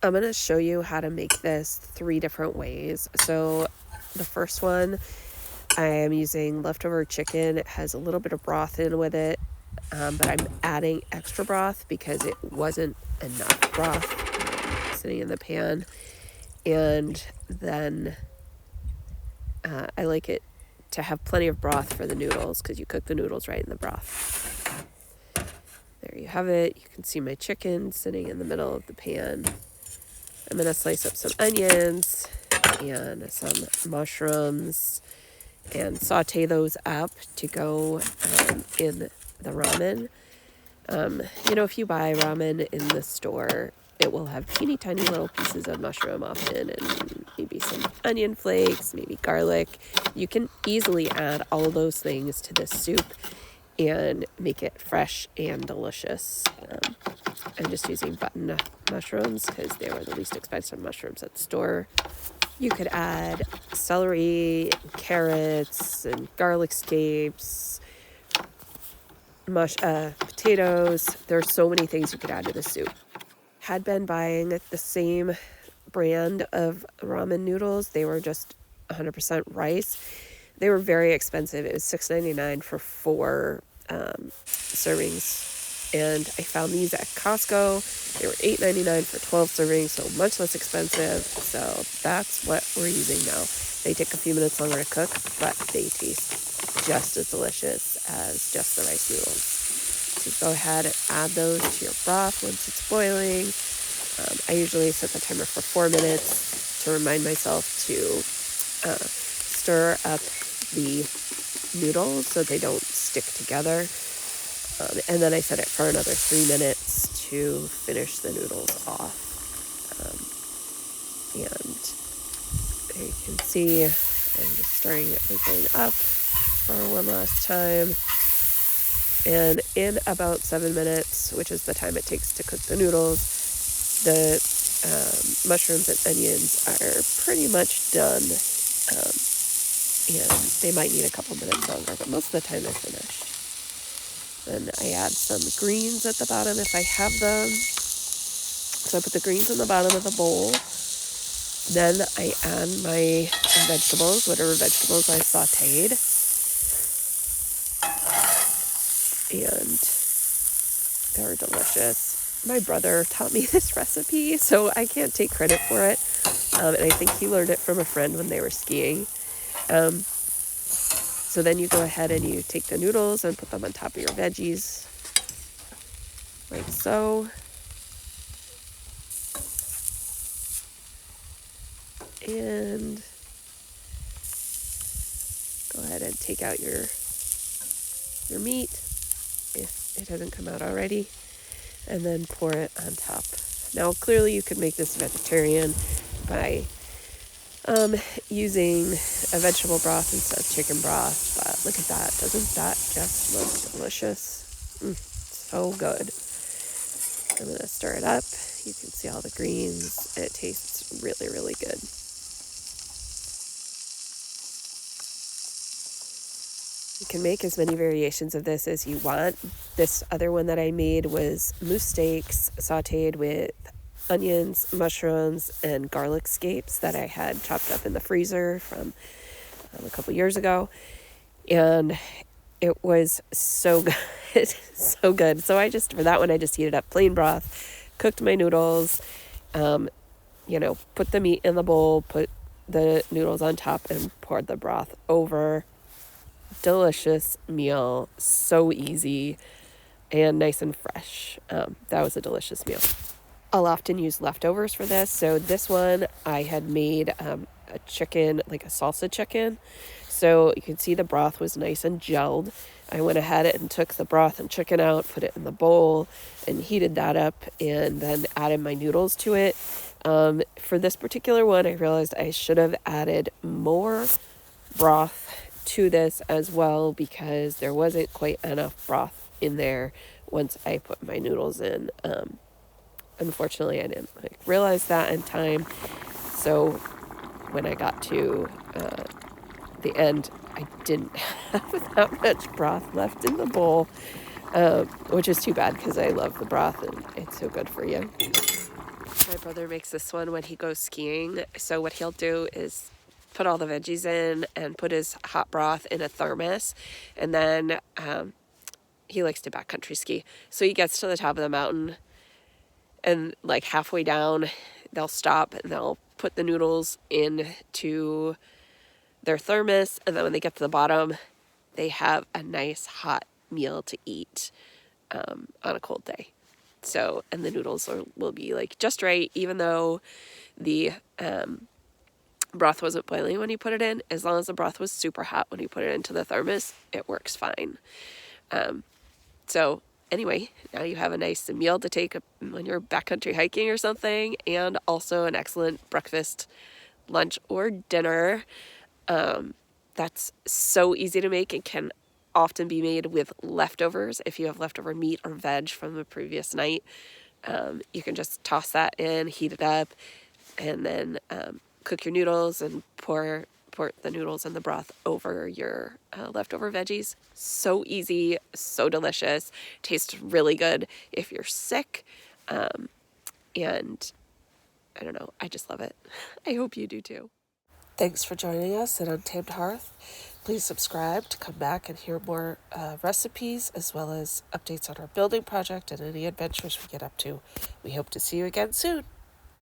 I'm going to show you how to make this 3 different ways. So the first one, I am using leftover chicken. It has a little bit of broth in with it, but I'm adding extra broth because it wasn't enough broth sitting in the pan. And then I like it to have plenty of broth for the noodles because you cook the noodles right in the broth. There you have it. You can see my chicken sitting in the middle of the pan. I'm going to slice up some onions and some mushrooms and saute those up to go in the ramen. If you buy ramen in the store, it will have teeny tiny little pieces of mushroom often and maybe some onion flakes, maybe garlic. You can easily add all of those things to this soup and make it fresh and delicious. I'm just using button mushrooms because they were the least expensive mushrooms at the store. You could add celery, carrots, and garlic scapes, potatoes. There are so many things you could add to the soup. Had been buying the same brand of ramen noodles. They were just 100% rice. They were very expensive. It was $6.99 for 4 servings. And I found these at Costco. They were $8.99 for 12 servings, so much less expensive. So that's what we're using now. They take a few minutes longer to cook, but they taste just as delicious as just the rice noodles. So go ahead and add those to your broth once it's boiling. I usually set the timer for 4 minutes to remind myself to stir up the noodles so they don't stick together. And then I set it for another 3 minutes to finish the noodles off. And there you can see I'm just stirring everything up for one last time. And in about 7 minutes, which is the time it takes to cook the noodles, the mushrooms and onions are pretty much done. And they might need a couple minutes longer, but most of the time they're finished. Then I add some greens at the bottom if I have them. So I put the greens in the bottom of the bowl. Then I add my vegetables, whatever vegetables I sauteed. And they're delicious. My brother taught me this recipe, so I can't take credit for it. And I think he learned it from a friend when they were skiing. So then you go ahead and you take the noodles and put them on top of your veggies, like so. And go ahead and take out your meat, if it hasn't come out already, and then pour it on top. Now, clearly you could make this vegetarian by using a vegetable broth instead of chicken broth, but look at that. Doesn't that just look delicious? So good. I'm going to stir it up. You can see all the greens. It tastes really, really good. You can make as many variations of this as you want. This other one that I made was moose steaks sauteed with onions, mushrooms, and garlic scapes that I had chopped up in the freezer from a couple years ago. And it was so good. So good. So for that one, I just heated up plain broth, cooked my noodles, put the meat in the bowl, put the noodles on top, and poured the broth over. Delicious meal. So easy and nice and fresh. That was a delicious meal. I'll often use leftovers for this. So this one I had made a chicken, like a salsa chicken. So you can see the broth was nice and gelled. I went ahead and took the broth and chicken out, put it in the bowl, and heated that up, and then added my noodles to it. For this particular one, I realized I should have added more broth to this as well because there wasn't quite enough broth in there once I put my noodles in. Unfortunately, I didn't realize that in time. So when I got to the end, I didn't have that much broth left in the bowl, which is too bad because I love the broth and it's so good for you. My brother makes this one when he goes skiing. So what he'll do is put all the veggies in and put his hot broth in a thermos. And then he likes to backcountry ski. So he gets to the top of the mountain and like halfway down, they'll stop and they'll put the noodles into their thermos. And then when they get to the bottom, they have a nice hot meal to eat on a cold day. So, and the noodles will be like just right, even though the broth wasn't boiling when you put it in. As long as the broth was super hot when you put it into the thermos, it works fine. So anyway, now you have a nice meal to take when you're backcountry hiking or something, and also an excellent breakfast, lunch, or dinner. That's so easy to make and can often be made with leftovers. If you have leftover meat or veg from the previous night, you can just toss that in, heat it up, and then cook your noodles and pour the noodles and the broth over your leftover veggies. So easy, so delicious, tastes really good if you're sick, and I don't know, I just love it. I hope you do too. Thanks for joining us at Untamed Hearth. Please subscribe to come back and hear more recipes, as well as updates on our building project and any adventures we get up to. We hope to see you again soon.